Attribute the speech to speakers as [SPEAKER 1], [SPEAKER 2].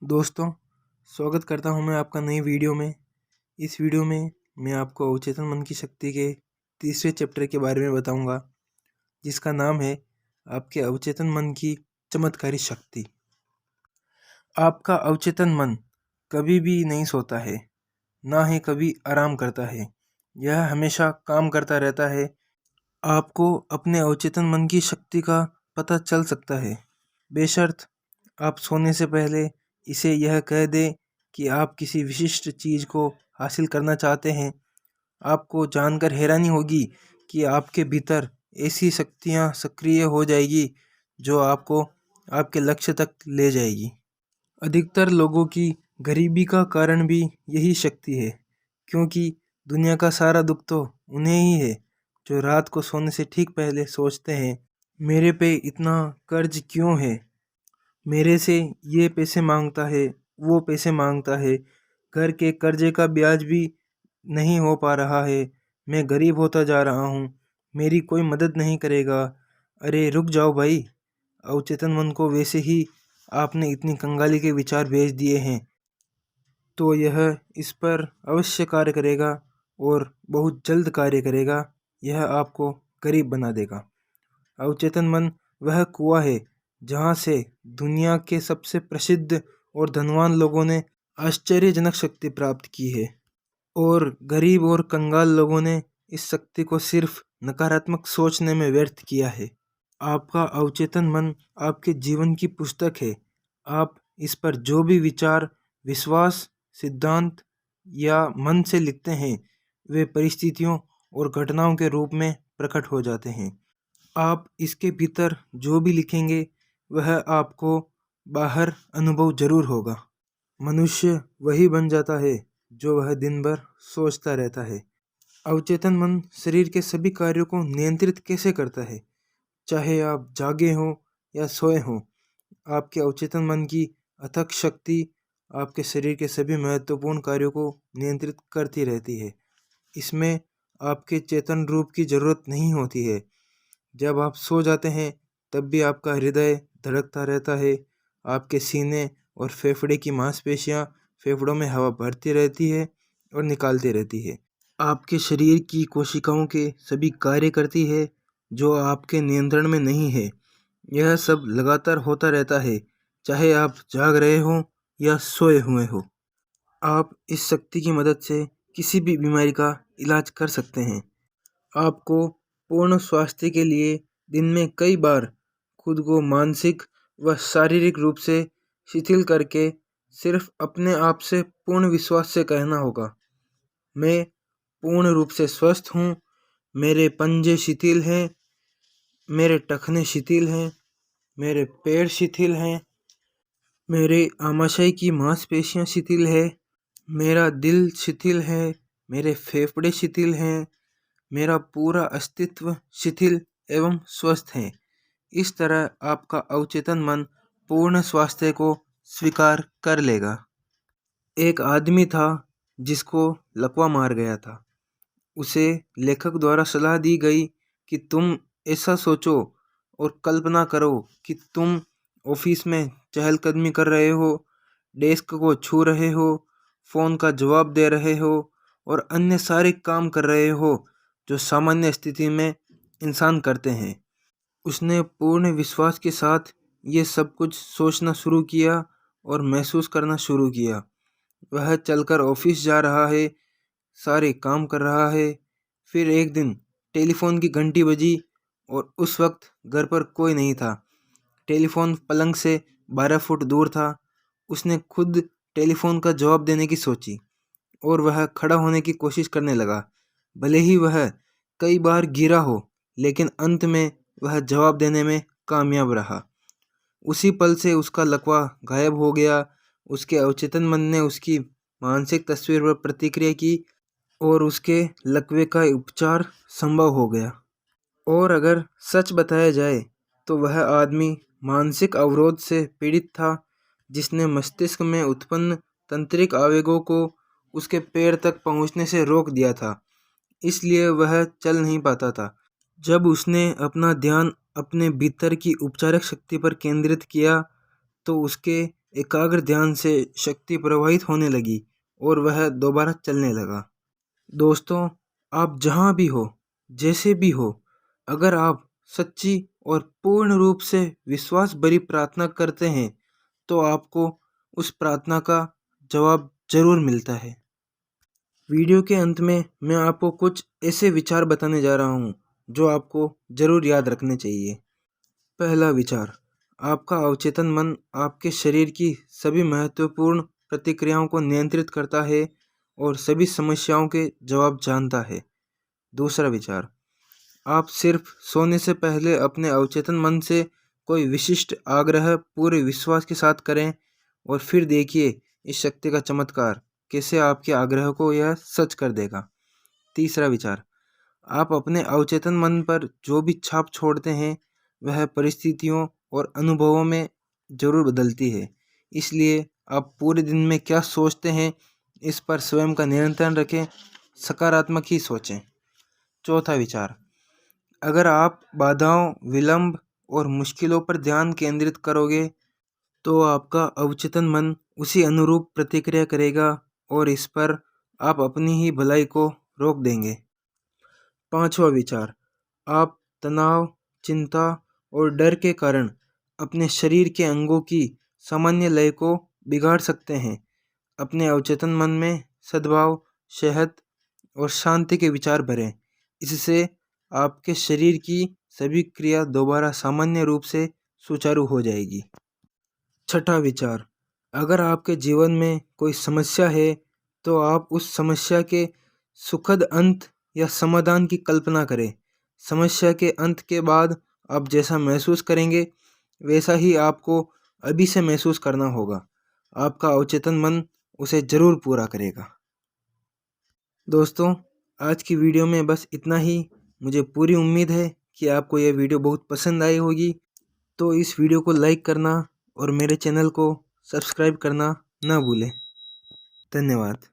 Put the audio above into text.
[SPEAKER 1] दोस्तों, स्वागत करता हूं मैं आपका नई वीडियो में। इस वीडियो में मैं आपको अवचेतन मन की शक्ति के तीसरे चैप्टर के बारे में बताऊंगा, जिसका नाम है आपके अवचेतन मन की चमत्कारी शक्ति। आपका अवचेतन मन कभी भी नहीं सोता है, ना ही कभी आराम करता है। यह हमेशा काम करता रहता है। आपको अपने अवचेतन मन की शक्ति का पता चल सकता है, बेशर्त आप सोने से पहले इसे यह कह दें कि आप किसी विशिष्ट चीज़ को हासिल करना चाहते हैं। आपको जानकर हैरानी होगी कि आपके भीतर ऐसी शक्तियाँ सक्रिय हो जाएगी जो आपको आपके लक्ष्य तक ले जाएगी। अधिकतर लोगों की गरीबी का कारण भी यही शक्ति है, क्योंकि दुनिया का सारा दुख तो उन्हें ही है जो रात को सोने से ठीक पहले सोचते हैं, मेरे पे इतना कर्ज क्यों है, मेरे से ये पैसे मांगता है, वो पैसे मांगता है, घर के कर्जे का ब्याज भी नहीं हो पा रहा है, मैं गरीब होता जा रहा हूँ, मेरी कोई मदद नहीं करेगा। अरे रुक जाओ भाई, अवचेतन मन को वैसे ही आपने इतनी कंगाली के विचार भेज दिए हैं, तो यह इस पर अवश्य कार्य करेगा और बहुत जल्द कार्य करेगा। यह आपको गरीब बना देगा। अवचेतन मन वह कुआं है जहाँ से दुनिया के सबसे प्रसिद्ध और धनवान लोगों ने आश्चर्यजनक शक्ति प्राप्त की है, और गरीब और कंगाल लोगों ने इस शक्ति को सिर्फ नकारात्मक सोचने में व्यर्थ किया है। आपका अवचेतन मन आपके जीवन की पुस्तक है। आप इस पर जो भी विचार, विश्वास, सिद्धांत या मन से लिखते हैं, वे परिस्थितियों और घटनाओं के रूप में प्रकट हो जाते हैं। आप इसके भीतर जो भी लिखेंगे वह आपको बाहर अनुभव जरूर होगा। मनुष्य वही बन जाता है जो वह दिन भर सोचता रहता है। अवचेतन मन शरीर के सभी कार्यों को नियंत्रित कैसे करता है, चाहे आप जागे हों या सोए हों। आपके अवचेतन मन की अथक शक्ति आपके शरीर के सभी महत्वपूर्ण कार्यों को नियंत्रित करती रहती है। इसमें आपके चेतन रूप की जरूरत नहीं होती है। जब आप सो जाते हैं तब भी आपका हृदय धड़कता रहता है। आपके सीने और फेफड़े की मांसपेशियां फेफड़ों में हवा भरती रहती है और निकालती रहती है। आपके शरीर की कोशिकाओं के सभी कार्य करती है जो आपके नियंत्रण में नहीं है। यह सब लगातार होता रहता है, चाहे आप जाग रहे हो या सोए हुए हो। आप इस शक्ति की मदद से किसी भी बीमारी का इलाज कर सकते हैं। आपको पूर्ण स्वास्थ्य के लिए दिन में कई बार खुद को मानसिक व शारीरिक रूप से शिथिल करके सिर्फ अपने आप से पूर्ण विश्वास से कहना होगा, मैं पूर्ण रूप से स्वस्थ हूँ, मेरे पंजे शिथिल हैं, मेरे टखने शिथिल हैं, मेरे पैर शिथिल हैं, मेरे आमाशय की मांसपेशियाँ शिथिल है, मेरा दिल शिथिल है, मेरे फेफड़े शिथिल हैं, मेरा पूरा अस्तित्व शिथिल एवं स्वस्थ है। इस तरह आपका अवचेतन मन पूर्ण स्वास्थ्य को स्वीकार कर लेगा। एक आदमी था जिसको लकवा मार गया था। उसे लेखक द्वारा सलाह दी गई कि तुम ऐसा सोचो और कल्पना करो कि तुम ऑफिस में चहलकदमी कर रहे हो, डेस्क को छू रहे हो, फ़ोन का जवाब दे रहे हो और अन्य सारे काम कर रहे हो जो सामान्य स्थिति में इंसान करते हैं। उसने पूर्ण विश्वास के साथ ये सब कुछ सोचना शुरू किया और महसूस करना शुरू किया। वह चलकर ऑफिस जा रहा है, सारे काम कर रहा है। फिर एक दिन टेलीफोन की घंटी बजी और उस वक्त घर पर कोई नहीं था। टेलीफोन पलंग से 12 फुट दूर था। उसने खुद टेलीफोन का जवाब देने की सोची और वह खड़ा होने की कोशिश करने लगा। भले ही वह कई बार गिरा हो, लेकिन अंत में वह जवाब देने में कामयाब रहा। उसी पल से उसका लकवा गायब हो गया। उसके अवचेतन मन ने उसकी मानसिक तस्वीर पर प्रतिक्रिया की और उसके लकवे का उपचार संभव हो गया। और अगर सच बताया जाए तो वह आदमी मानसिक अवरोध से पीड़ित था, जिसने मस्तिष्क में उत्पन्न तंत्रिक आवेगों को उसके पैर तक पहुंचने से रोक दिया था, इसलिए वह चल नहीं पाता था। जब उसने अपना ध्यान अपने भीतर की उपचारक शक्ति पर केंद्रित किया तो उसके एकाग्र ध्यान से शक्ति प्रवाहित होने लगी और वह दोबारा चलने लगा। दोस्तों, आप जहाँ भी हो, जैसे भी हो, अगर आप सच्ची और पूर्ण रूप से विश्वास भरी प्रार्थना करते हैं तो आपको उस प्रार्थना का जवाब जरूर मिलता है। वीडियो के अंत में मैं आपको कुछ ऐसे विचार बताने जा रहा हूँ जो आपको जरूर याद रखने चाहिए। पहला विचार, आपका अवचेतन मन आपके शरीर की सभी महत्वपूर्ण प्रतिक्रियाओं को नियंत्रित करता है और सभी समस्याओं के जवाब जानता है। दूसरा विचार, आप सिर्फ सोने से पहले अपने अवचेतन मन से कोई विशिष्ट आग्रह पूरे विश्वास के साथ करें और फिर देखिए इस शक्ति का चमत्कार कैसे आपके आग्रह को यह सच कर देगा। तीसरा विचार, आप अपने अवचेतन मन पर जो भी छाप छोड़ते हैं वह परिस्थितियों और अनुभवों में जरूर बदलती है, इसलिए आप पूरे दिन में क्या सोचते हैं इस पर स्वयं का नियंत्रण रखें, सकारात्मक ही सोचें। चौथा विचार, अगर आप बाधाओं, विलंब और मुश्किलों पर ध्यान केंद्रित करोगे तो आपका अवचेतन मन उसी अनुरूप प्रतिक्रिया करेगा और इस पर आप अपनी ही भलाई को रोक देंगे। पांचवा विचार, आप तनाव, चिंता और डर के कारण अपने शरीर के अंगों की सामान्य लय को बिगाड़ सकते हैं। अपने अवचेतन मन में सद्भाव, सेहत और शांति के विचार भरें। इससे आपके शरीर की सभी क्रिया दोबारा सामान्य रूप से सुचारू हो जाएगी। छठा विचार, अगर आपके जीवन में कोई समस्या है तो आप उस समस्या के सुखद अंत या समाधान की कल्पना करें। समस्या के अंत के बाद आप जैसा महसूस करेंगे वैसा ही आपको अभी से महसूस करना होगा। आपका अवचेतन मन उसे जरूर पूरा करेगा। दोस्तों, आज की वीडियो में बस इतना ही। मुझे पूरी उम्मीद है कि आपको यह वीडियो बहुत पसंद आई होगी, तो इस वीडियो को लाइक करना और मेरे चैनल को सब्सक्राइब करना ना भूलें। धन्यवाद।